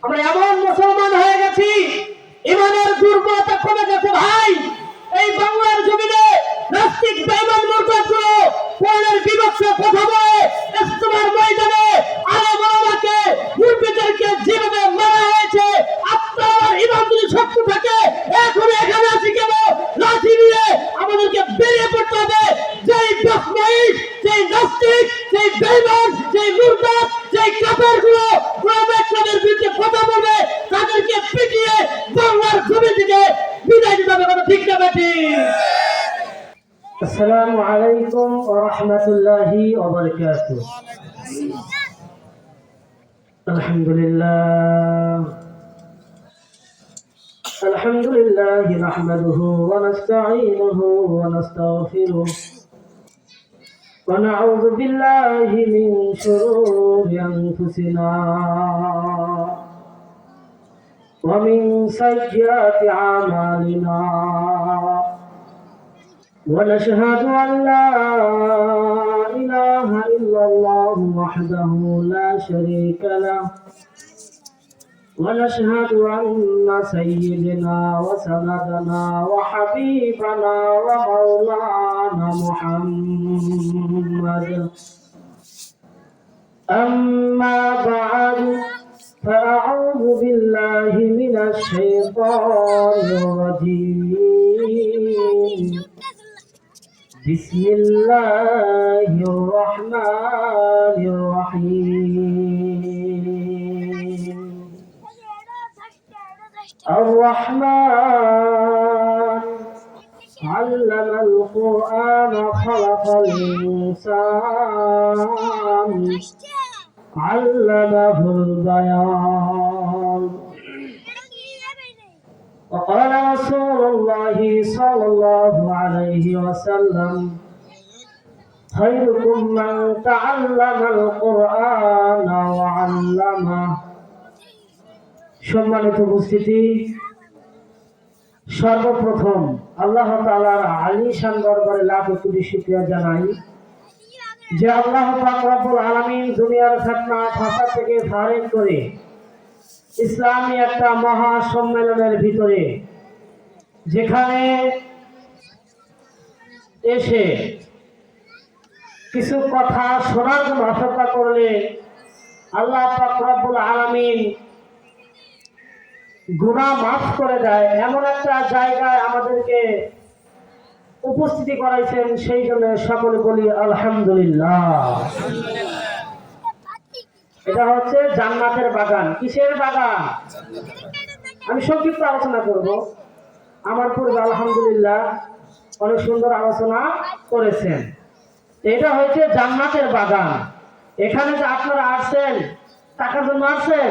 আমরা এমন মুসলমান হয়ে গেছি, ইমানের দুর্বলতা কমে গেছে ভাই। এই বাংলার জমিনে নাস্তিক বেঈমান মুরতাদগুলো কোরআনের বিপক্ষে কথা বলে ইস্তেমার ময়দানে আলেম ওলামাকে মুরতাদদেরকে যেভাবে মারা হয়েছে, আপনার ইমান যদি শক্তি থাকে এখন এখানে আছি কেন? লাঠি নিয়ে আমাদেরকে বেরিয়ে পড়তে হবে। যেই বদমাইশ, যেই নাস্তিক, যেই বেঈমান, যেই মুরতাদ, যেই কাফেরগুলো কোরআনের বিরুদ্ধে কথা বলবে তাদেরকে পিটিয়ে বাংলার জমি থেকে বিদায় দিতে হবে। কথা ঠিক না বেঠিক? আসসালামু আলাইকুম ওয়া রাহমাতুল্লাহি ওয়া বারাকাতুহু। আলহামদুলিল্লাহ নাহমাদুহু ওয়া নাস্তাঈনুহু ওয়া নাস্তাগফিরুহ ওয়া নাউযু বিল্লাহি মিন শুরুরি আনফুসিনা ওয়া মিন সাইয়্যাতি আমালিনা ونشهد أن لا إله إلا الله وحده لا شريك له ونشهد أن سيدنا وسندنا وحبيبنا ومولانا محمد أما بعد فأعوذ بالله من الشيطان الرجيم بسم الله الرحمن الرحيم الرحمن علم القرآن خلق الإنسان علمه البيان وقال رسول الله صلى الله عليه وسلم خيركم من تعلم القرآن وعلمه। সম্মানিত উপস্থিতি, সর্বপ্রথম আল্লাহ তাআলার আলিশান দরবারে লাখ কোটি শুকরিয়া জানাই যে আল্লাহ পাক রব্বুল আলামিন দুনিয়ার ফিতনা ফাসাদ থেকে ফারেক করে ইসলামী একটা মহা সম্মেলনের ভিতরে যেখানে এসে কিছু কথা শোনার জন্য অপেক্ষা করলে আল্লাহ পাক রব্বুল আলামিন গুনাহ মাফ করে দেয়, এমন একটা জায়গায় আমাদেরকে উপস্থিতি করাইছেন। সেই জন্য সকলে বলি আলহামদুলিল্লাহ। এটা হচ্ছে জান্নাতের বাগান। কিসের বাগান? আমি সংক্ষিপ্ত আলোচনা করব। আমার পূর্বে আলহামদুলিল্লাহ অনেক সুন্দর আলোচনা করেছেন। এটা হচ্ছে জান্নাতের বাগান। এখানে যে আপনারা আসছেন টাকার জন্য আসছেন,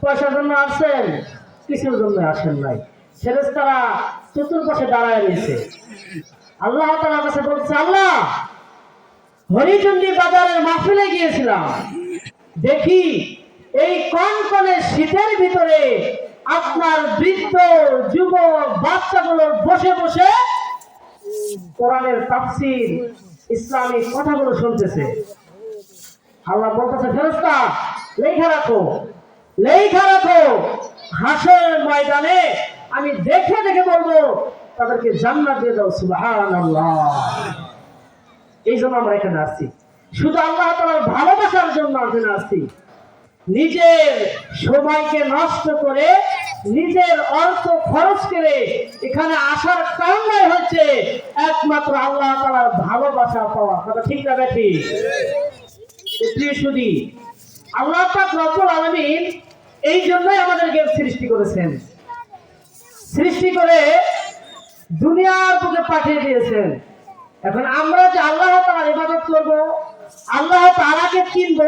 পয়সার জন্য আসছেন, কিছুর জন্য আসেন নাই। ফেরেশতারা চতুর্পাশে দাঁড়ায় রয়েছে। আল্লাহ তাআলার কাছে বলছে, আল্লাহ হরিচন্ডী বাজারের মাহফিলে গিয়েছিলাম, দেখি এই কনকনে শীতের ভিতরে আপনার বৃদ্ধ যুবক বাচ্চাগুলো বসে বসে কোরআনের তাফসীর ইসলামিক কথাগুলো শুনতেছে। আল্লাহ বলতেছে, ফেরেশতা লেখা রাখো, লেখা রাখো, হাসরের ময়দানে আমি দেখে দেখে বলবো তাদেরকে জান্নাত দিয়ে দাও। সুবহানাল্লাহ। এই জন্য আমরা এখানে আসছি, শুধু আল্লাহ তাআলার ভালোবাসার জন্য এখানে আসছি। নিজের সময়কে নষ্ট করে, নিজের অর্থ খরচ করে এখানে আসার কারণই হচ্ছে একমাত্র আল্লাহ তাআলার ভালোবাসা পাওয়া। কথা ঠিক না বেঠিক? প্রিয় সুধী, আল্লাহ পাক রব্বুল আলামিন এই জন্যই আমাদেরকে সৃষ্টি করেছেন, সৃষ্টি করে দুনিয়ার বুকে পাঠিয়ে দিয়েছেন। এখন আমরা যে আল্লাহ তাআলার ইবাদত করব, আল্লাহ তাআলাকে চিনব,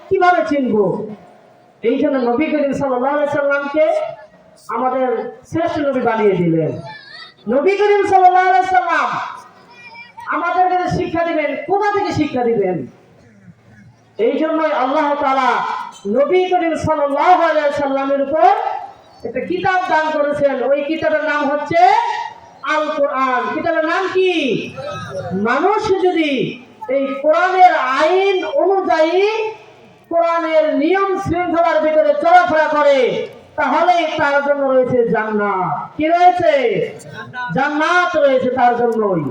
কিভাবে চিনব? এই জন্য নবী করিম সাল্লাল্লাহু আলাইহি সাল্লামকে আমাদের শ্রেষ্ঠ নবী বানিয়ে দিলেন। নবী করিম সাল্লাল্লাহু আলাইহি সাল্লাম আমাদেরকে শিক্ষা দিবেন। কোথা থেকে শিক্ষা দিবেন? এই জন্যই আল্লাহ তাআলা নবী করিম সাল্লাল্লাহু আলাইহি সাল্লামের উপর একটা কিতাব দান করেছেন। ওই কিতাবের নাম হচ্ছে আল কোরআন। কিতাবের নাম কি? মানুষ যদি এই কোরআনের আইন অনুযায়ী কোরআনের নিয়ম শৃঙ্খলার ভিতরে চলাফেরা করে, তাহলেই তার জন্য রয়েছে জান্নাত। কি রয়েছে? জান্নাত রয়েছে তার জন্যই।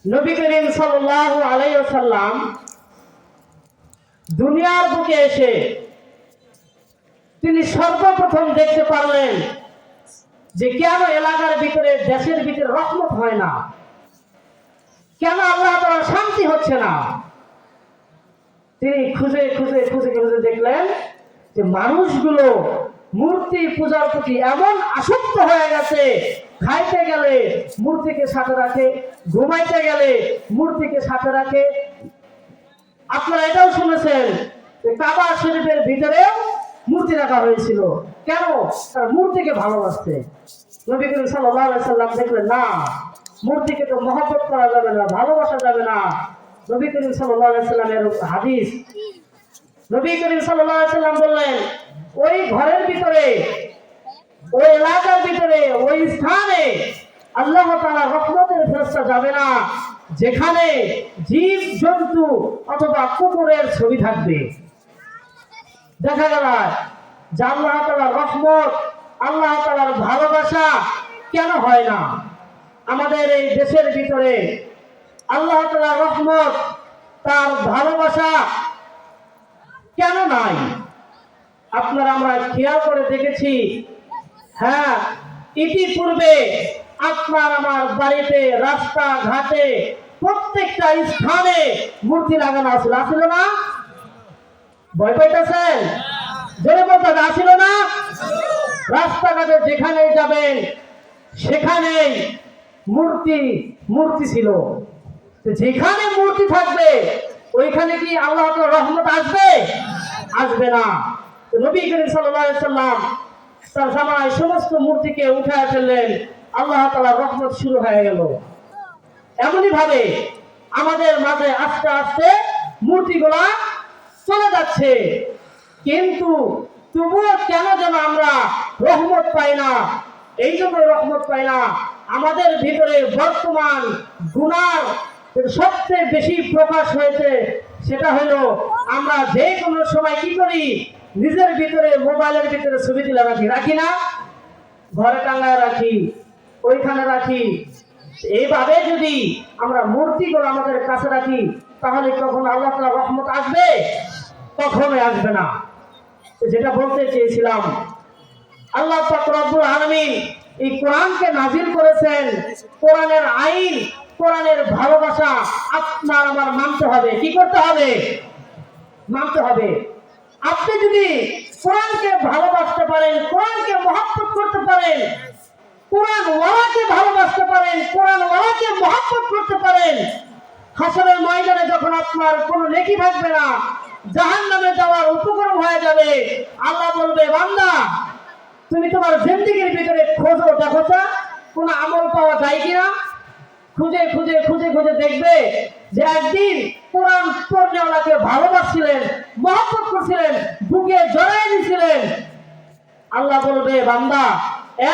নবী করিম সাল্লাল্লাহু আলাইহি ওয়াসাল্লাম দুনিয়ার বুকে এসে তিনি সর্বপ্রথম দেখতে পারলেন যে কেন এলাকার ভিতরে, দেশের ভিতরে রহমত হয় না, কেন আল্লাহ তাআলার শান্তি হচ্ছে না। তিনি খুঁজে খুঁজে খুঁজে খুঁজে দেখলেন যে মানুষগুলো মূর্তি পূজার প্রতি এমন আসক্ত হয়ে গেছে, খাইতে গেলে মূর্তিকে সাথে রাখে, ঘুমাইতে গেলে মূর্তিকে সাথে রাখে। আপনারা এটাও শুনেছেন যে কাবা শরীফের ভিতরেও মূর্তি রাখা হয়েছিল। কেন? তার মূর্তিকে ভালোবাসতে। নবী করিম সাল্লাল্লাহু আলাইহি সাল্লাম দেখলেন না, মূর্তিকে তো মহব্বত করা যাবে না, ভালোবাসা যাবে না। নবী করিম সাল্লাল্লাহু আলাইহি সাল্লামের হাদিস, নবী করিম সাল্লাল্লাহু আলাইহি সাল্লাম বললেন, ওই ঘরের ভিতরে, ওই এলাকার ভিতরে, ওই স্থানে আল্লাহ তাআলার রহমতের ফেরেশতা যাবে না যেখানে জীব জন্তু অথবা কুকুরের ছবি থাকবে। দেখা গেল যে আল্লাহ তাআলার রহমত, আল্লাহ তাআলার ভালোবাসা কেন হয় না আমাদের এই দেশের ভিতরে? আল্লাহ তাআলার রহমত, তার ভালোবাসা কেন নাই? আপনারা আমরা খেয়াল করে দেখেছি, হ্যাঁ, ইতিপূর্বে আপনার আমার বাড়িতে, রাস্তা ঘাটে, প্রত্যেকটা স্থানে মূর্তি লাগানো আছিল, আসছিল না? ভয় পাইতেছেন? জোরে বলতে আসছিল না? রাস্তাঘাটে যেখানে যাবেন সেখানেই মূর্তি মূর্তি ছিল। যেখানে মূর্তি থাকবে ওইখানে কি আল্লাহ তাআলার রহমত আসবে? আসবে না। নবী করিম সাল্লাল্লাহু আলাইহি সাল্লাম তার জামানায় সমস্ত মূর্তিকে উঠায় ফেললেন, আল্লাহ তাআলার রহমত শুরু হয়ে গেল। এমনই ভাবে আমাদের মাঝে আস্তে আস্তে মূর্তিগুলা চলে যাচ্ছে, কিন্তু তবুও কেন যেন আমরা রহমত পাই না। এই জন্য রহমত পাই না, আমাদের ভিতরে বর্তমান গুনার সবচেয়ে বেশি প্রকাশ হয়েছে। সেটা হলো আমরা যে কোনো সময় কি করি, নিজের ভিতরে, মোবাইলের ভিতরে ছবি তুলে রাখি, রাখি না? ঘরে টাঙ্গায় রাখি, ওইখানে রাখি। এইভাবে যদি আমরা মূর্তিগুলো আমাদের কাছে রাখি, তাহলে কখন আল্লাহ তাআলার রহমত আসবে? কখনোই আসবে না। যেটা বলতে চেয়েছিলাম, আল্লাহ পাক রব্বুল আলামিন এই কোরআনকে নাজিল করেছেন, কোরআনের আইন, কোরআনের ভালোবাসা আপনার আমার মানতে হবে। কি করতে হবে? মানতে হবে। আপনি যদি কোরআনকে ভালোবাসতে পারেন, কোরআনকে মহব্বত করতে পারেন, কোরআন ওয়ালাকে ভালোবাসতে পারেন, কোরআন ওয়ালাকে মহব্বত করতে পারেন, হাসরের ময়দানে যখন আপনার কোনো নেকি থাকবে না, জাহান্নামে যাওয়ার উপক্রম হয়ে যাবে, আল্লাহ বলবে, বান্দা তুমি তোমার জিন্দেগীর ভিতরে খোঁজো, দেখো তা কোন আমল পাওয়া যায় কিনা। খুঁজে খুঁজে খুঁজে খুঁজে দেখবে যে একদিন কোরআন পড়নেওয়ালাকে ভালোবাসছিলেন, মহব্বত করছিলেন, বুকে জড়াই দিয়েছিলেন। আল্লাহ বলবে, বান্দা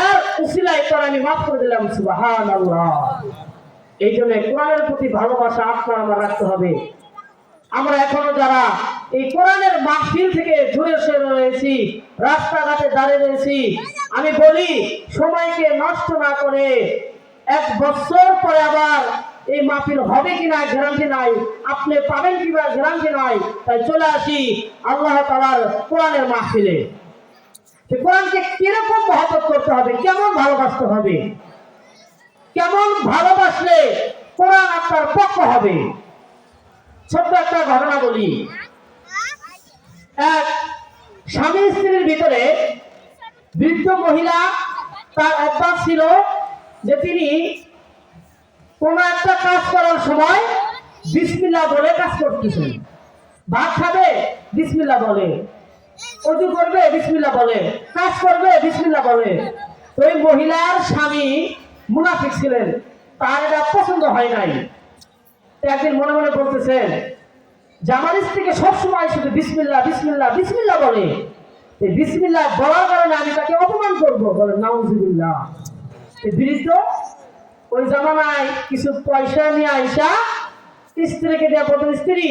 এর উসিলায় তোর আমি মাফ করে দিলাম। সুবহানাল্লাহ। এই জন্য কোরআনের প্রতি ভালোবাসা আপনার আমার রাখতে হবে। আমরা এখনো যারা এই কোরআনের মাহফিল থেকে দূরে সরে রয়েছি, রাস্তাঘাটে দাঁড়িয়ে রয়েছি, আমি বলি সময়কে নষ্ট না করে 1 বছর পরে আবার এই মাহফিল হবে কিনা গ্যারান্টি নাই, আপনি পাবেন কিনা গ্যারান্টি নাই। তাই চলে আসি আল্লাহ তাআলার কোরআনের মাহফিলে। কোরআনকে কিরকম মহব্বত করতে হবে, কেমন ভালোবাসতে হবে, কেমন ভালোবাসলে কোরআন আপনার পক্ষ হবে। ছোট্ট একটা ঘটনা বলি। এক স্বামী স্ত্রীর ভিতরে বৃদ্ধ মহিলা, তার অভ্যাস ছিল যে তিনি কোন একটা কাজ করার সময় বিসমিল্লাহ বলে কাজ করতেছেন। ভাত খাবে, বিসমিল্লাহ বলে, ওযু করবে, বিসমিল্লাহ বলে, কাজ করবে, বিসমিল্লাহ বলে। ওই মহিলার স্বামী মুনাফিক ছিলেন, তার এটা পছন্দ হয় নাই। একদিন মনে মনে বলতেছেন যে আমার স্ত্রীকে সবসময় শুধু বিসমিল্লাহ বিসমিল্লাহ বিসমিল্লাহ বলে, এই বিসমিল্লাহ বলার কারণে আমি তাকে অপমান করবো। বলে নাউজুবিল্লাহ। বিরুদ্ধ ওই জামানায় কিছু পয়সা নিয়ে আইসা স্ত্রীকে দেওয়া বলতেন, স্ত্রী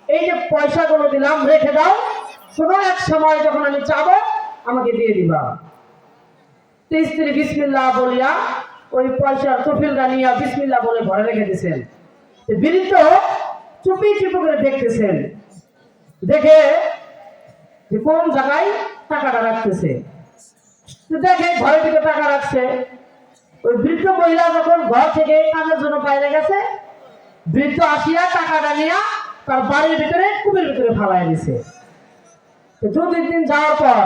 এই যে পয়সাগুলো দিলাম রেখে দাও, কোনো এক সময় যখন আমি চাবো আমাকে দিয়ে দিবা। তো স্ত্রী বিসমিল্লাহ বলিয়া ওই পয়সার তফিলটা নিয়ে বিসমিল্লাহ বলে ঘরে রেখে দিয়েছেন। বৃদ্ধ চুপি চুপি করে দেখতেছেন, দেখে যে কোন জায়গায় টাকাটা রাখতেছে। দেখে ঘরের দিকে টাকা রাখছে। ওই বৃদ্ধ মহিলা যখন ঘর থেকে কাজের জন্য বাইরে গেছে, বৃদ্ধ আসিয়া টাকাটা নিয়ে তার বাড়ির ভিতরে কুবের ভিতরে ফালাই দিছে। দু তিন দিন যাওয়ার পর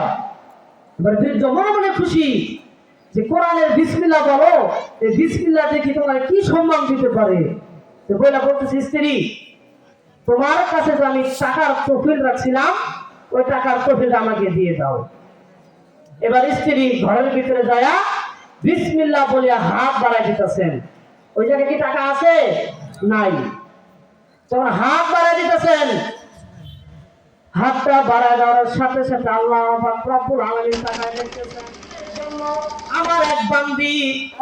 এবার বৃদ্ধ মনে মনে খুশি যে কোরআনের বিসমিল্লাহ বলো, এই বিসমিল্লাহ দেখি তোমার কি সম্মান দিতে পারে। বইলা বলতেছে, স্ত্রী তোমার কাছে যে আমি টাকার তহবিল রাখছিলাম ওই টাকার তহবিলটা আমাকে দিয়ে দাও। এবার স্ত্রী ঘরের ভিতরে যায়া বিসমিল্লাহ বলিয়া হাত বাড়াই দিতেছেন। ওই জায়গায় কি টাকা আছে? নাই। যখন হাত বাড়াই দিতেছেন, হাতটা বাড়ায় দেওয়ার সাথে সাথে আল্লাহ পাক রব্বুল আলামিন তাকায় দেখতেছেন, আমার এক বান্দি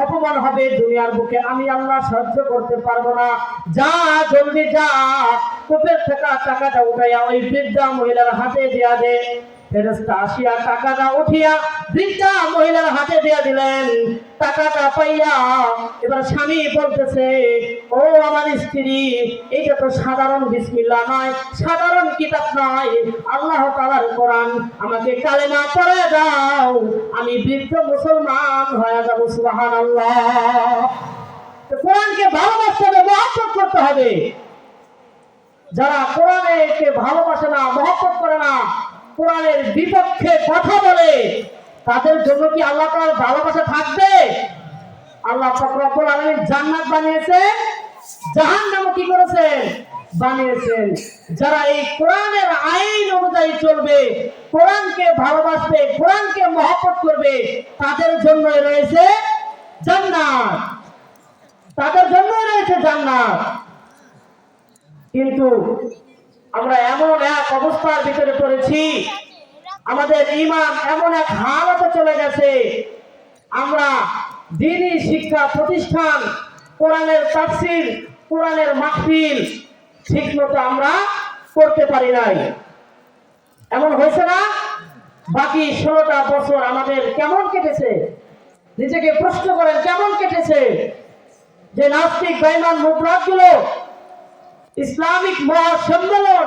অপমান হবে দুনিয়ার বুকে, আমি আল্লাহ সহ্য করতে পারবো না। যা জলদি যা, কূপের থেকে টাকাটা উঠাইয়া ওই বৃদ্ধা মহিলার হাতে দিয়া দে। ফেরেশতা আসিয়া টাকাটা উঠিয়া বৃদ্ধা মহিলার হাতে দিয়া দিলেন। টাকাটা পাইয়া এবার স্বামী বলতেছে, ও আমার স্ত্রী, এইটা তো সাধারণ বিসমিল্লাহ নয়, সাধারণ কিতাব নয়, আল্লাহ তাআলার কোরআন, আমাকে কালেমা পড়ে দাও, আমি বৃদ্ধ মুসলমান হয়ে যাব। সুবহানাল্লাহ। কোরআনকে ভালোবাসতে হবে, মহব্বত করতে হবে। যারা কোরআনকে ভালোবাসে না, মহব্বত করে না, কোরআনের বিপক্ষে কথা বলে, তাদের জন্য কি আল্লাহ তাআলার ভালোবাসা থাকবে? আল্লাহ পাক রব্বুল আলামিন জান্নাত বানিয়েছেন, জাহান্নামও কি করেছেন? বানিয়েছেন। যারা এই কোরআনের আইন অনুযায়ী চলবে, কোরআনকে ভালোবাসবে, কোরআনকে মহব্বত করবে, তাদের জন্য রয়েছে জান্নাত, তাদের জন্য রয়েছে জান্নাত। কিন্তু আমরা এমন এক অবস্থার ভিতরে পড়েছি, আমাদের ঈমান এমন এক হালতে চলে গেছে, আমরা দ্বীনি শিক্ষা প্রতিষ্ঠান, কোরআনের তাফসীর, কোরআনের মাহফিল ঠিকমতো আমরা করতে পারি নাই। এমন হয়েছে না? বাকি 16টা বছর আমাদের কেমন কেটেছে? নিজেকে প্রশ্ন করেন, কেমন কেটেছে? যে নাস্তিক বেঈমান মুবরাদগুলো ইসলামিক মহাসম্মেলন,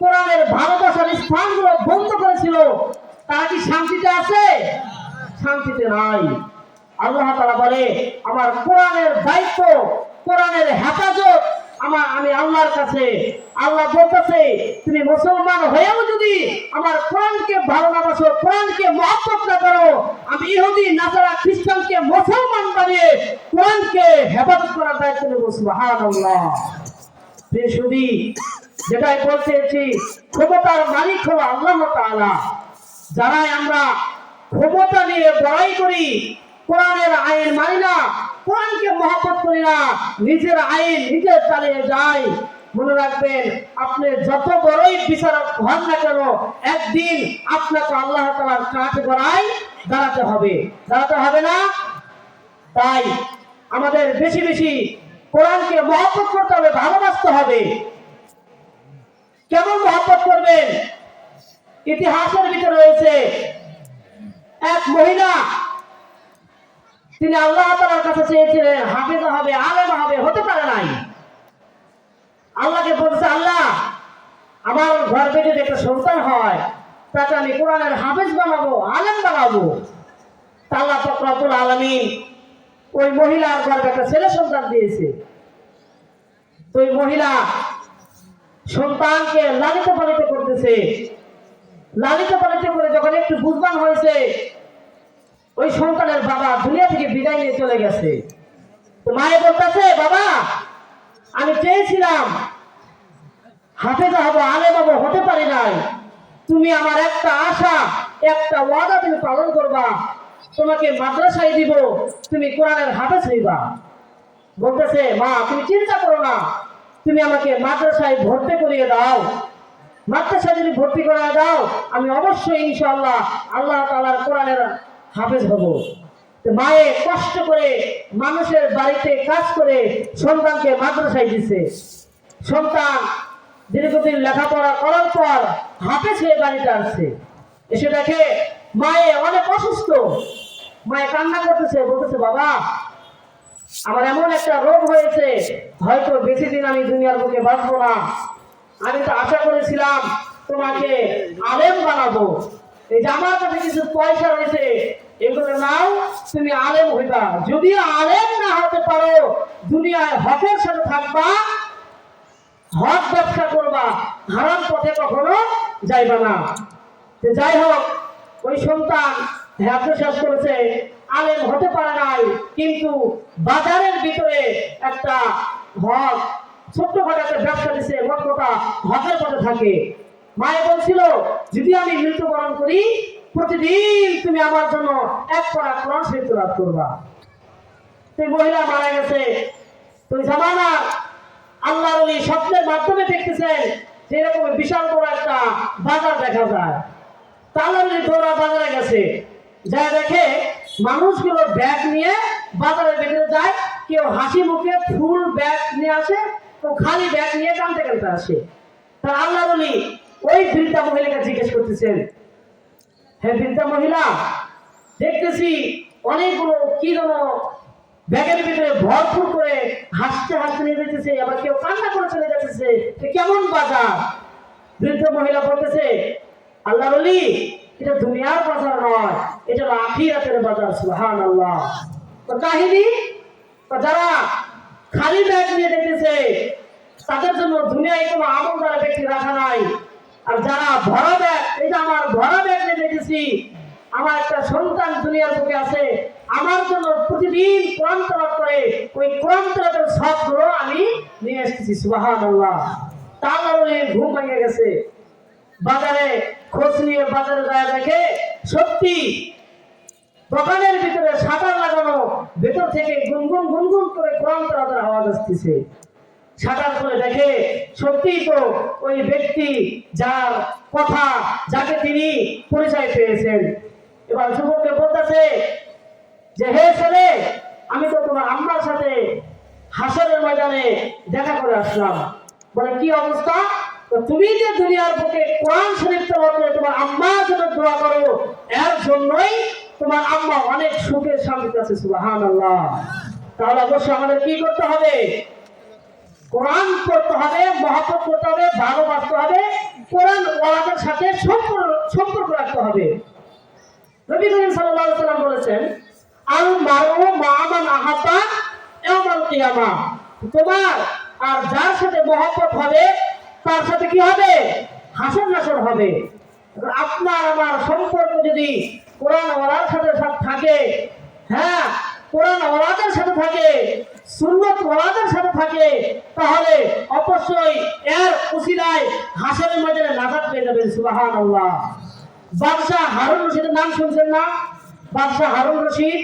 কোরআনের ভালোবাসার স্থানগুলো বন্ধ করেছিল, তারা কি শান্তিতে আছে? শান্তিতে নাই। আল্লাহ তাআলা বলে, আমার কোরআনের দায়িত্ব, কোরআনের হেফাজত আমি আল্লাহর কাছে। আল্লাহ বলতেছে, তুমি মুসলমান হয়েও যদি আমার কোরআনকে ভালো না বাসো, কোরআনকে মহব্বত না করো, আমি ইহুদি নাসারা খ্রিস্টানকে মুসলমান বানিয়ে কোরআনকে হেফাজত করার দায়িত্ব নেব। সুবহানাল্লাহ। বেশুদি যেটাই বলতেছি, ক্ষমতার মালিক হলো আল্লাহ তাআলা। যারা আমরা ক্ষমতা নিয়ে বড়াই করি, কোরআনের আইন মানি না, কোরআনকে মহব্বত করি না, নিজের আইন নিজে চালিয়ে যাই, মনে রাখবেন, আপনি যত বড়ই বিচারক হন না কেন, একদিন আপনাকে আল্লাহ তাআলার কাঠগড়ায় দাঁড়াতে হবে। দাঁড়াতে হবে না? তাই আমাদের বেশি বেশি কোরআনকে মহব্বত করতে হবে, ভালোবাসতে হবে। কেমন মহব্বত করবেন? ইতিহাসের ভিতরে রয়েছে এক মহিলা, তিনি আল্লাহ তাআলার কাছে চেয়েছিলেন হাফেজা হবে, আলেম হবে, হতে পারে নাই। আল্লাহকে বলছে, আল্লাহ আমার ঘর থেকে যদি একটা সন্তান হয়, তাকে আমি কোরআনের হাফেজ বানাবো, আলেম বানাবো। আল্লাহ পাক রব্বুল আলামিন ওই মহিলার গর্ভে একটা ছেলে সন্তান দিয়েছে। তো ওই মহিলা সন্তানকে লালিত পালিত করতেছে। লালিত পালিত করে যখন একটু বুঝবান হয়েছে, ওই সন্তানের বাবা দুনিয়া থেকে বিদায় নিয়ে চলে গেছে। তো মায়ে বলতেছে, বাবা আমি চেয়েছিলাম হাফেজা হবো, আলেম হবো, হতে পারি নাই। তুমি আমার একটা আশা, একটা ওয়াদা তুমি পালন করবা, তোমাকে মাদ্রাসায় দিব, তুমি কোরআনের হাফেজ হইবা। বলতেছে, মা তুমি চিন্তা করো না, তুমি আমাকে মাদ্রাসায় ভর্তি করিয়ে দাও। মাদ্রাসায় যদি ভর্তি করিয়ে দাও, আমি অবশ্যই ইনশাআল্লাহ আল্লাহ তাআলার কোরআনের হাফেজ হব। মায়ে কষ্ট করে মানুষের বাড়িতে কাজ করে সন্তানকে মাদ্রাসায় দিছে। সন্তান দীর্ঘদিন লেখাপড়া করার পর হাতে ছেড়ে বাড়িতে আসছে, এসে দেখে মায়ে অনেক অসুস্থ। মায়ে কান্না করতেছে, বলতেছে বাবা আমার এমন একটা রোগ হয়েছে, হয়তো বেশি দিন আমি দুনিয়ার বুকে বাঁচবো না। আমি তো আশা করেছিলাম তোমাকে আলেম বানাবো, এই যে আমার কাছে কিছু পয়সা রয়েছে এগুলো নাও, তুমি আলেম হইবা। যদি আলেম না হতে পারো দুনিয়ায় হকের সাথে থাকবা, হক ব্যবসা করবা, হারাম পথে কখনো যাইবা না। যাই হোক, ওই সন্তান হেফজ শেষ করেছে, আলেম হতে পারে নাই, কিন্তু বাজারের ভিতরে একটা হক ছোট্টখাটো একটা ব্যবসা দিছে, মোট কথা হকের পথে থাকে। মায়ে বলছিল যদি আমি মৃত্যুবরণ করি প্রতিদিন তুমি আমার জন্য এক পড়া কোরআন শরীফ তেলাওয়াত করবা। সেই মহিলা মারা গেছে। তো জামানা আল্লাহর ওলি স্বপ্নের মাধ্যমে দেখতেছেন যে এরকম বিশাল বড় একটা বাজার দেখা যায়। তাহলে দৌড়া বাজারে গেছে, যা দেখে মানুষগুলো ব্যাগ নিয়ে বাজারের ভেতরে যায়, কেউ হাসি মুখে ফুল ব্যাগ নিয়ে আসে, কেউ খালি ব্যাগ নিয়ে টানতে টানতে আসে। তার আল্লাহ বলি ওই বৃদ্ধা মহিলাকে জিজ্ঞেস করতেছেন, হ্যাঁ বৃদ্ধা মহিলা, দেখতেছি অনেকগুলো কি যেন ব্যাগের ভিতরে ভরপুর করে হাসতে হাসতে নিয়ে যেতেছে, আবার কেউ কান্না করে চলে যাচ্ছে, কেমন বাজার? বৃদ্ধ মহিলা বলতেছে আল্লাহ বলি এটা দুনিয়ার বাজার নয়, এটা হলো আখিরাতের বাজার। সুবহানাল্লাহ। তো কাহিনী, যারা খালি ব্যাগ নিয়ে দেখতেছে তাদের জন্য দুনিয়ায় কোনো আমল দ্বারা ব্যক্তি রাখা নাই। আর যারা ভরা ব্যাগ, এই যে আমার ভরা ব্যাগ নিয়ে দেখতেছি, আমার একটা সন্তান দুনিয়ার বুকে আছে, আমার জন্য প্রতিদিন কোরআন তেলাওয়াত করে, ওই কোরআন তেলাওয়াতের সবগুলো আমি নিয়ে এসেছি। সুবহানাল্লাহ। তারপরে ঘুম ভেঙে গেছে, বাজারে খোঁজ নিয়ে বাজারে যায় দেখে সত্যি দোকানের ভিতরে শাটার লাগানো, ভেতর থেকে গুনগুন গুনগুন করে কোরআন তেলাওয়াতের আওয়াজ আসতেছে। শাটার করে দেখে সত্যি তো ওই ব্যক্তি যার কথা, যাকে তিনি পরিচয় পেয়েছেন। এবার যুবককে বলতেছে যে হে ছেলে, আমি তো তোমার আম্মার সাথে হাসরের ময়দানে দেখা করে আসলাম। বলে কি অবস্থা? তুমি যে দুনিয়ার বুকে কোরআন শরীফ তেলাওয়াত করে তোমার আম্মার জন্য দোয়া করো, এর জন্যই তোমার আম্মা অনেক সুখের শান্তিতে আছে। সুবহানাল্লাহ। তাহলে অবশ্যই আমাদের কি করতে হবে? কোরআন পড়তে হবে, মহব্বত করতে হবে, ভালোবাসতে হবে, কোরআন ওয়ালাদের সাথে সম্পর্ক রাখতে হবে। নবী করিম সাল্লাল্লাহু আলাইহি ওয়াসাল্লাম বলেছেন আল মারউ মা মান আহাব্বা ইয়াউমাল কিয়ামা, তোমার আর যার সাথে মহব্বত হবে তার সাথে কি হবে? হাসর নাসর হবে। আপনার আমার সম্পর্ক যদি কোরআন ওয়ালার সাথে থাকে, হ্যাঁ কোরআন ওয়ালাদের সাথে থাকে, সুন্নাত ওয়ালাদের সাথে থাকে, তাহলে অবশ্যই এর উসিলায় হাসরের ময়দানে নাজাত পেয়ে যাবেন। সুবহানাল্লাহ। বাদশাহ হারুন রশিদের নাম শুনছেন না? বাদশাহ হারুন রশিদ,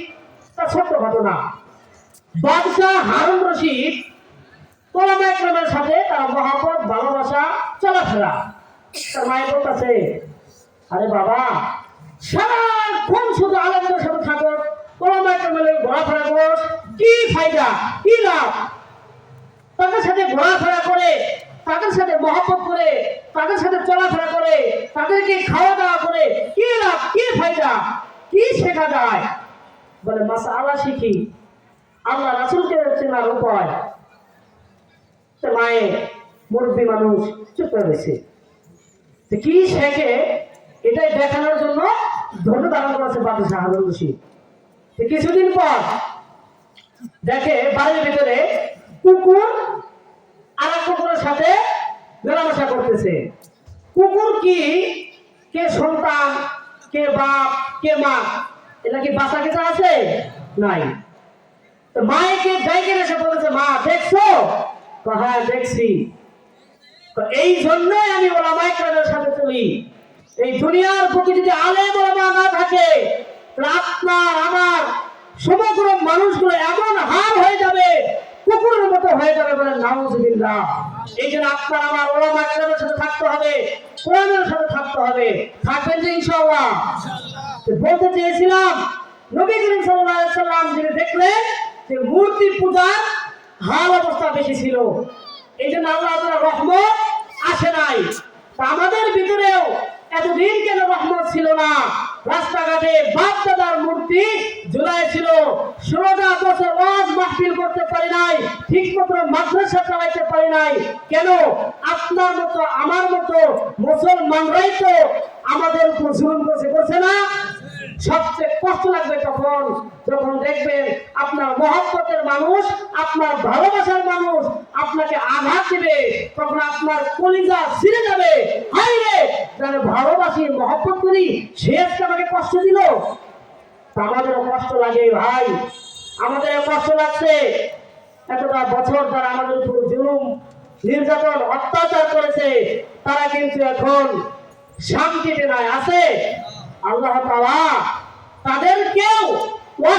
তার ছোট্ট ঘটনা। বাদশাহ হারুন রশিদ ওলামা ইকরামের সাথে তার মহব্বত, ভালোবাসা, চলাফেরা। তার মায়ের বলতেছে আরে বাবা সারাক্ষণ শুধু আলেমদের সাথে থাকো, ওলামা ইকরামের ঘোরাফেরা করো, কি ফায়দা, কি লাভ? তাদের সাথে ঘোরাফেরা করে, তাদের সাথে মহব্বত করে, তাদের সাথে চলাফেরা করে, তাদেরকে খাওয়া দাওয়া করে কি লাভ, কি ফায়দা, কি শেখা যায়? বলে মাসআলা শিখি, আল্লাহ রাসূলকে চেনার উপায়। মায়ে মুরব্বী মানুষ চুপ করে রয়েছে, কি শেখে এটাই দেখানোর জন্য ধৈর্য ধারণ করেছে বাদশাহ হারুন রশিদ। কিছুদিন পর দেখে বাড়ির ভিতরে কুকুর আর এক কুকুরের সাথে মেলামেশা করতেছে। কুকুর কি, কে সন্তান, কে বাপ, কে মা, এটা কি বাসা কেসা আছে? নাই। তো মায়েকে ডাইকে এসে বলেছে মা দেখছো? হ্যাঁ দেখছি। তো এই জন্যই আমি ওলামা ইকরামের সাথে চলি। এই দুনিয়ার প্রতি যদি আলেম ওলামা না থাকে, আপনার আমার সমগ্র মানুষগুলো এমন হার হয়ে যাবে, কুকুরের মতো হয়ে যাবে। বলেন নাউজুবিল্লাহ। এই জন্য আপনার আমার ওলামা ইকরামের সাথে থাকতে হবে, কোরআনের সাথে থাকতে হবে। থাকবেন যে ইনশাআল্লাহ? বলতে চেয়েছিলাম নবী করিম সাল্লাল্লাহু আলাইহি ওয়াসাল্লাম যিনি দেখলেন যে মূর্তি পূজার হাল অবস্থা বেশি ছিল, এই জন্য আল্লাহ তাআলা রহমত আসে নাই। তা আমাদের ভিতরেও এতদিন কেন রহমত ছিল না? রাস্তাঘাটে বাপ দাদার মূর্তি ঝুলাই ছিল, 16টা বছর ওয়াজ মাহফিল করতে পারি নাই, ঠিক মতো মাদ্রাসা চালাইতে পারি নাই। কেন? আপনার মতো আমার মতো মুসলমানরাই তো আমাদের উপর জুলুম করছে না? সবচেয়ে কষ্ট লাগবে তখন যখন দেখবেন আপনার মহব্বতের মানুষ, আপনার ভালোবাসার মানুষ আপনাকে আঘাত দিবে, তখন আপনার কলিজা ছিঁড়ে যাবে। হায় রে, যারা ভালোবাসি মহব্বত করি সে আজকে আমাকে কষ্ট দিল। আমাদেরও কষ্ট লাগে ভাই, আমাদেরও কষ্ট লাগছে। এতটা বছর তারা আমাদের উপর জুলুম নির্যাতন অত্যাচার করেছে, তারা কিন্তু এখন শান্তিতে নাই, আছে। আল্লাহ তাআলা তাদেরকেও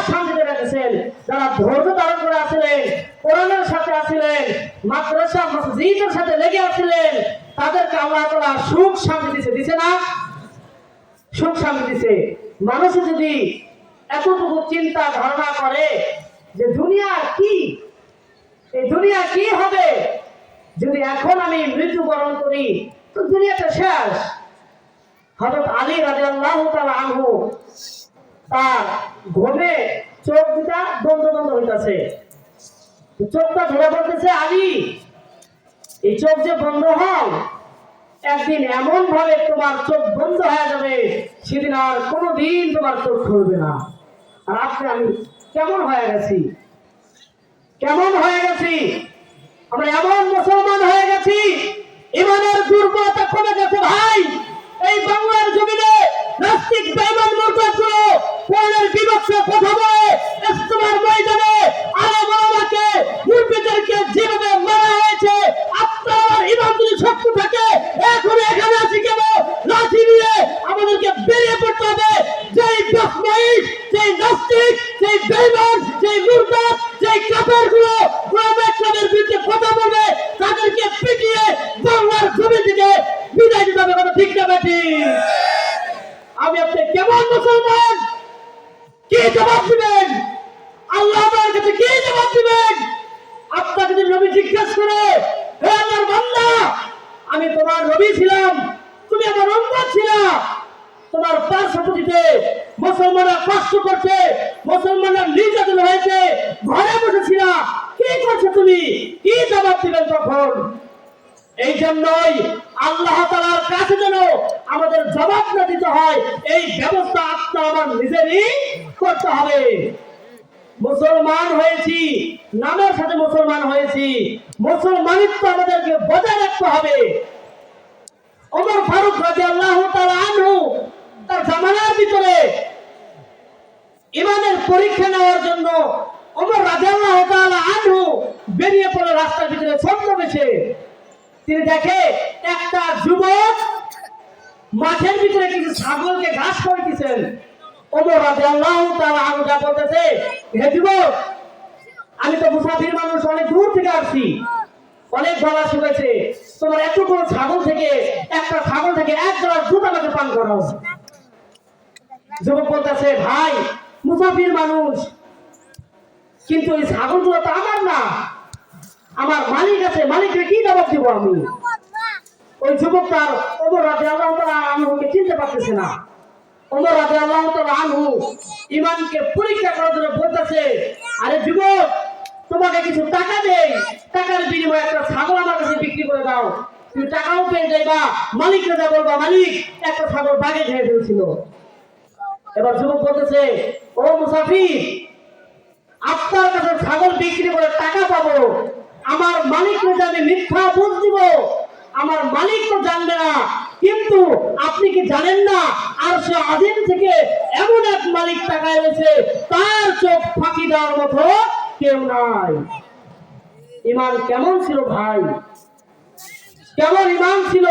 শান্তিতে রেখেছেন। যারা ধৈর্য ধারণ করে আসছিলেন, কোরআনের সাথে আসছিলেন, মাদ্রাসা মসজিদের সাথে লেগে আসছিলেন, তাদেরকে আল্লাহ তাআলা সুখ শান্তি দিছে না? সুখ শান্তি দিছে। মানুষ যদি এতটুকু চিন্তা ধারণা করে যে দুনিয়া কি, এই দুনিয়া কি হবে, যদি এখন আমি মৃত্যুবরণ করি তো দুনিয়াটা শেষ। হযরত আলী রাদিয়াল্লাহু তাআলা আনহু তার ঘুমে চোখ দুটা বন্ধ বন্ধ হইতাছে, চোখটা ধরে বলতেছে, আলী এই চোখ যে বন্ধ হয়, একদিন এমন ভাবে তোমার চোখ বন্ধ হয়ে যাবে, সেদিন আর কোনোদিন তোমার চোখ খুলবে না। আর আজকে আমি কেমন হয়ে গেছি, কেমন হয়ে গেছি, আমরা এমন মুসলমান হয়ে গেছি, ইমানের দুর্বলতা কমে গেছে ভাই। এই বাংলার জমিনে নাস্তিক বেঈমান মুরতাদগুলো কোরআনের বিপক্ষে কথা বলে ইজতিমার ময়দানে আলেম ওলামাকে মুরতাদদেরকে যেভাবে মারা হয়েছে, আপনার ইমান যদি শক্ত থাকে এখন এখানে আছি কেন? লাঠি নিয়ে আমাদেরকে বেরিয়ে পড়তে হবে। যেই বেঈমান, যেই নাস্তিক, যেই বেঈমান, যেই মুরতাদ, যেই কাফেরগুলো কোরআনের বিরুদ্ধে কথা বলবে, তাদেরকে পিটিয়ে বাংলার জমি থেকে বিদায় দিতে হবে। কথা ঠিক না বেটি? আমি আপনি কেমন মুসলমান, কি জবাব দিবেন? আল্লাহ আমার কাছে কি জবাব দিবেন? আপনাকে যদি নবী জিজ্ঞেস করে, হে আল্লাহর বান্দা, আমি তোমার নবী ছিলাম, তুমি আমার উম্মত ছিলা, তোমার পার্শ্ববর্তীতে মুসলমানরা কষ্ট করছে, মুসলমানরা নির্যাতন হয়েছে, ঘরে বসেছিল, কি করছো তুমি? কি জবাব দিবেন তখন? এই জন্যই আল্লাহ তাআলার কাছে যেন আমাদের জবাব না দিতে হয়, এই ব্যবস্থা আপনার আমার নিজেরই করতে হবে। মুসলমান হয়েছি, নামের সাথে মুসলমান হয়েছি, মুসলমানিত্ব আমাদেরকে বজায় রাখতে হবে। ওমর ফারুক রাদিয়াল্লাহু তাআলা আনহু তার জামানার ভিতরে ইমানের পরীক্ষা নেওয়ার জন্য ওমর রাদিয়াল্লাহু তাআলা আনহু বেরিয়ে পড়ে রাস্তার ভিতরে ছদ্মবেশে। তিনি দেখে একটা যুবক মাঠের ভিতরে কিছু ছাগলকে ঘাস করে দিচ্ছেন। ওমর রাদিয়াল্লাহু তাআলা আনহু বলতেছে, হে যুবক, আমি তো মুসাফির মানুষ, অনেক দূর থেকে আসছি, অনেক গলা শুকাইছে, তোমার এতগুলো ছাগল থেকে একটা ছাগল থেকে এক গ্লাস দুধ আমাকে পান করাও। যুবক বলতেছে, ভাই মুসাফির মানুষ, কিন্তু এই ছাগলগুলো তো আমার না, আমার মালিক আছে, মালিককে কি জবাব দিব আমি? ওই যুবক তার ওমর রাদিয়াল্লাহু তাআলা আনহুকে চিনতে পারতেছে না। ওমর রাদিয়াল্লাহু তাআলা আনহু ঈমানকে পরীক্ষা করার জন্য বলতেছে, আরে যুবক, তোমাকে কিছু টাকা দেই, টাকার বিনিময়ে একটা ছাগল আমার কাছে বিক্রি করে দাও, তুমি টাকাও পেয়ে যাইবা, মালিককে যা বলবা, মালিক একটা ছাগল বাগে খেয়ে ফেলছিল। এবার যুবক বলতেছে, ও মুসাফির, আপনার কাছে ছাগল বিক্রি করে টাকা পাবো, আমার মালিককে যে আমি মিথ্যা বুঝ দিব, আমার মালিক তো জানবে না, কিন্তু আপনি কি জানেন না আরশে আজিম থেকে এমন এক মালিক তাকায় রয়েছে, তার চোখ ফাঁকি দেওয়ার মতো কেউ নাই। ঈমান কেমন ছিল ভাই, কেমন ঈমান ছিল?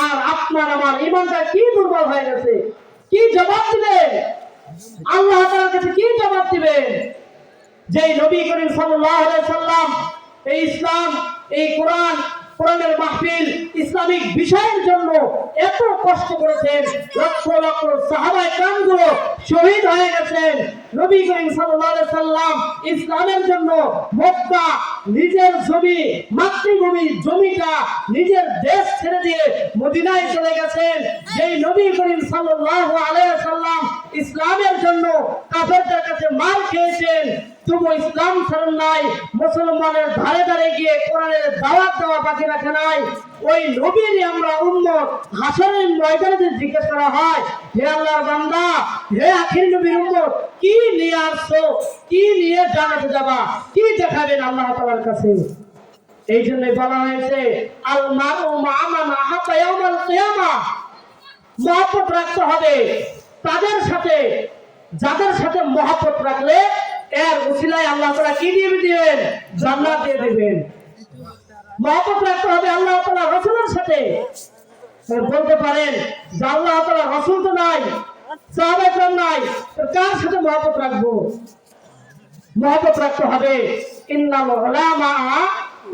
আর আপনার আমার ঈমানটা কি দুর্বল হয়ে গেছে, কি জবাব দিবেন আল্লাহ তাআলার কাছে? কি জবাব দিবেন? যেই নবী করিম সাল্লাল্লাহু আলাইহি সাল্লাম এই ইসলাম, এই কোরআন কোরআনের মাহফিল ইসলামিক বিষয়ের জন্য এত কষ্ট করেছেন, লক্ষ লক্ষ সাহাবায়ে কেরামগুলো শহীদ হয়ে গেছেন। নবী করিম সাল্লাল্লাহু আলাইহি সাল্লাম ইসলামের জন্য মক্কা নিজের জমি, মাতৃভূমি জমিটা নিজের দেশ ছেড়ে দিয়ে মদিনায় চলে গেছেন। যেই নবী করিম সাল্লাল্লাহু আলাইহি সাল্লাম ইসলামের জন্য কাফেরদের কাছে মার খেয়েছেন, তবু ইসলাম ছাড়েন নাই, মুসলমানের ধারে ধারে গিয়ে কোরআনের দাওয়াত দেওয়া বাকি রাখে নাই। ওই নবীর আমরা উম্মত, হাসরের ময়দানে জিজ্ঞেস করা হয়, হে আল্লাহর বান্দা, হে আখির নবীর উম্মত, কি নিয়ে আসছো, কি নিয়ে জান্নাতে যাবা, কি দেখাবেন আল্লাহ তাআলার কাছে? এই জন্য বলা হয়েছে আল মারু মা মান আহাব্বা ইয়াউমাল কিয়ামা, মহব্বত রাখতে হবে তাদের সাথে যাদের সাথে মহব্বত রাখলে এর উসিলায় আল্লাহ তাআলা কি দিয়ে দিবেন? জান্নাত দিয়ে দিবেন। মহব্বত রাখতে হবে আল্লাহ তাআলা রাসূলের সাথে। বলতে পারেন যে আল্লাহ তাআলা রাসূল তো নাই, সাহাবায়ে কেরাম নাই, তো কার সাথে মহব্বত রাখবো? মহব্বত রাখতে হবে ইন্নাল উলামা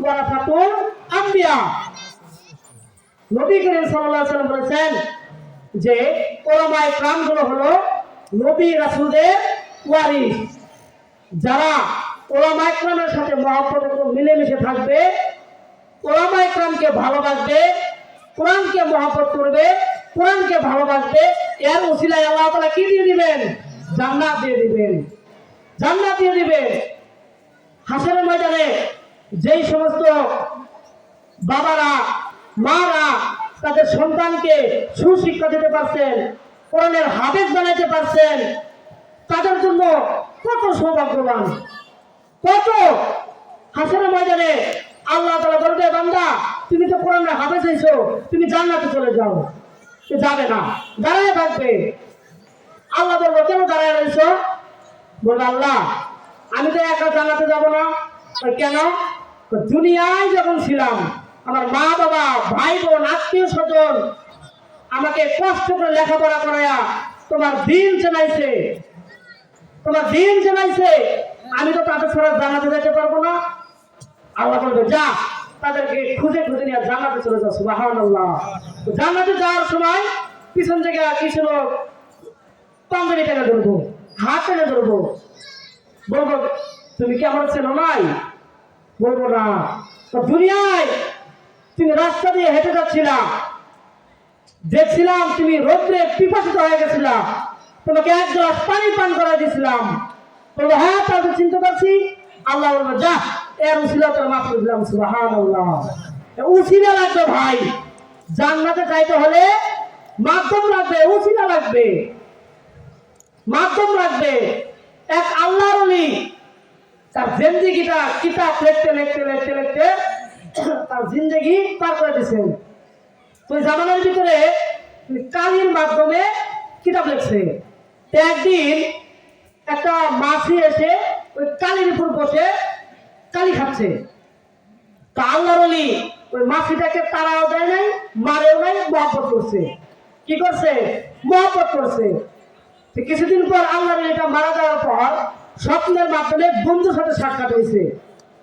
ওয়ারাসাতুল আম্বিয়া। নবী করিম সাল্লাল্লাহু আলাইহি ওয়াসাল্লাম বলেছেন যে উলামায়ে কেরামগুলো হলো নবী রাসূলদের ওয়ারিস। যারা উলামায়ে কেরামের সাথে মহব্বত ও মিলেমিশে থাকবে, উলামায়ে কেরামকে ভালোবাসবে, কোরআনকে মহব্বত করবে, কোরআনকে ভালোবাসবে, এর উসিলায় আল্লাহ তাআলা কি দিয়ে দিবেন? জান্নাত দিয়ে দিবেন। জান্নাত দিয়ে দিবেন। হাসরের ময়দানে যেই সমস্ত বাবারা, মারা তাদের সন্তানকে সুশিক্ষা দিতে পারছেন, কোরআনের হাফেজ বানাইতে পারছেন, তাদের জন্য কত সৌভাগ্যবান, কত। হাসরের ময়দানে আল্লাহ তাআলা বলবে, বান্দা তুমি তো কোরআনের হাফেজ হইছো, তুমি জান্নাতে চলে যাও। সে যাবে না, দাঁড়ায় থাকবে। আল্লাহ বলবে, কেন দাঁড়ায় রইছো? বলবে, আল্লাহ আমি তো একা জান্নাতে যাব না। কেন? দুনিয়ায় যখন ছিলাম আমার মা বাবা, ভাই বোন, আত্মীয় স্বজন আমাকে কষ্ট করে লেখাপড়া করায়া তোমার দিন জানাইছে, তোমার দিন জানাইছে, আমি তো তাদের ছাড়া জান্নাতে যেতে পারবো না। আল্লাহ বলবে, যা তাদেরকে খুঁজে খুঁজে নিয়ে জান্নাতে চলে যাও। সুবহানাল্লাহ। জান্নাতে যাওয়ার সময় পিছন থেকে কিছু লোক পাঞ্জাবি টেনে ধরবো, হাত টেনে ধরবো, বলবো তুমি কি আমার চেনো নাই? বলবো না। দুনিয়ায় তুমি রাস্তা দিয়ে হেঁটে যাচ্ছিলা, দেখছিলাম তুমি রোদ্রে পিপাসিত হয়ে গেছিলা, তোমাকে এক গ্লাস পানি পান করা দিয়েছিলাম। বলবো, হ্যাঁ তাদের চিনতে পারছি। আল্লাহ বলবো, যা এর উসিলা তোর মাফ করে দিলাম। সুবহানাল্লাহ। উসিলা লাগবে ভাই, জান্নাতে যাইতে হলে মাধ্যম লাগবে, উসিলা লাগবে, মাধ্যম লাগবে। এক আল্লাহর ওলি তার জিন্দেগিটা কিতাব লিখতে লিখতে লিখতে লিখতে তার জিন্দেগি পার করে দিয়েছেন। তো জামানার ভিতরে কালির মাধ্যমে কিতাব লিখছে। একদিন একটা মাছি এসে ওই কালির উপর বসে কালি খাচ্ছে। তা আল্লাহর ওলি ওই মাছিটাকে তাড়াও দেয় নাই, মারেও নাই, মহব্বত করছে। কি করছে? মহব্বত করছে। কিছুদিন পর আল্লাহর ওলিটা মারা যাওয়ার পর স্বপ্নের মাধ্যমে বন্ধুর সাথে সাক্ষাৎ হয়েছে।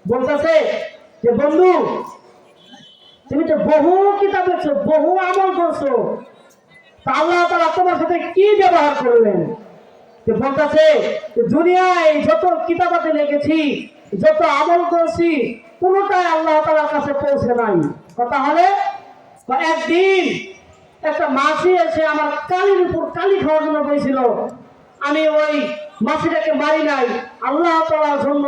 বলতেছে যে, বন্ধু তুমি তো বহু কিতাব লিখছো, বহু আমল করছো, তা আল্লাহ তাআলা তোমার সাথে কি ব্যবহার করলেন? বলতেছে দুনিয়ায় যত কিতাবাতে লিখেছি, যত আমল করছি, কোনোটাই আল্লাহ তাআলার কাছে পৌঁছে নাই। কথা হলে একদিন একটা মাছি এসে আমার কালির উপর কালি খাওয়ার জন্য বলেছিল, আমি ওই মাছিটাকে মারি নাই, আল্লাহ তাআলার জন্য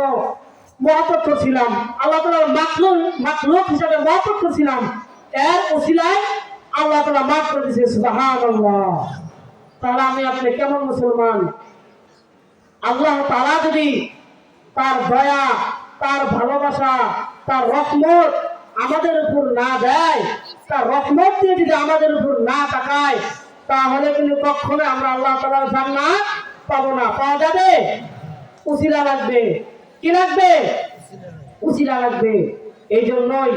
মহব্বত করছিলাম, আল্লাহ তাআলার মাখলুক হিসাবে মহব্বত করছিলাম, এর ওসিলায় আল্লাহ তাআলা মাফ করে দিয়েছে। সুবহানাল্লাহ। তাহলে আমি আপনি কেমন মুসলমান? আল্লাহ তাআলা যদি তার দয়া, তার ভালোবাসা, তার রহমত আমাদের উপর না দেয়, তার রহমত দিয়ে যদি আমাদের উপর না তাকায়, তাহলে কিন্তু কখনো আমরা আল্লাহ তাআলার জান্নাত পাবো না। পাওয়া যাবে? উসিলা লাগবে। কি লাগবে? উসিলা লাগবে। এই জন্যই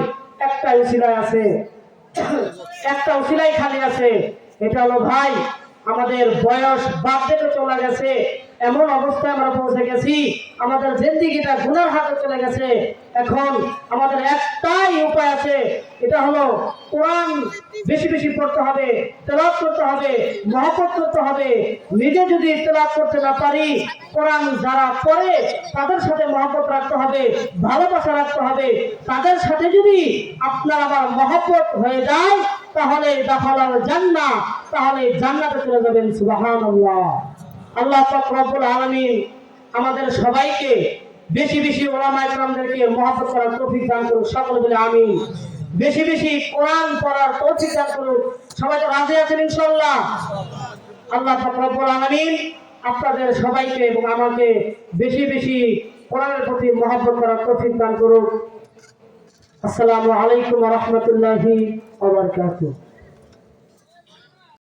একটা উসিলা আছে, একটা উসিলাই খালি আছে, এটা হলো ভাই আমাদের বয়স বাদ থেকে চলে গেছে, এমন অবস্থায় আমরা পৌঁছে গেছি, আমাদের জিন্দেগিটা গুনার হাতে চলে গেছে। এখন আমাদের একটাই উপায় আছে, এটা হলো কোরআন বেশি বেশি পড়তে হবে, তেলাওয়াত করতে হবে, মহব্বত করতে হবে। নিজে যদি তেলাওয়াত করতে না পারি, কোরআন যারা পড়ে তাদের সাথে মহব্বত রাখতে হবে, ভালোবাসা রাখতে হবে। তাদের সাথে যদি আপনার আবার মহব্বত হয়ে যায়, তাহলে দাখালাল জান্নাহ, তাহলে জান্নাতে চলে যাবেন। সুবহানাল্লাহ। আল্লাহ পাক রব্বুল আলামিন আমাদের সবাইকে বেশি বেশি ওলামায়ে কেরামদেরকে মহব্বত করার তৌফিক দান করুন। সকলে বলে আমিন। বেশি বেশি কোরআন পড়ার তৌফিক দান করুন। সবাই তো রাজি আছেন ইনশাআল্লাহ? আল্লাহ পাক রব্বুল আলামিন আপনাদের সবাইকে এবং আমাকে বেশি বেশি কোরআনের প্রতি মহব্বত করার তৌফিক দান করুন। আসসালামু আলাইকুম ওয়া রাহমাতুল্লাহি ওয়া বারাকাতুহু।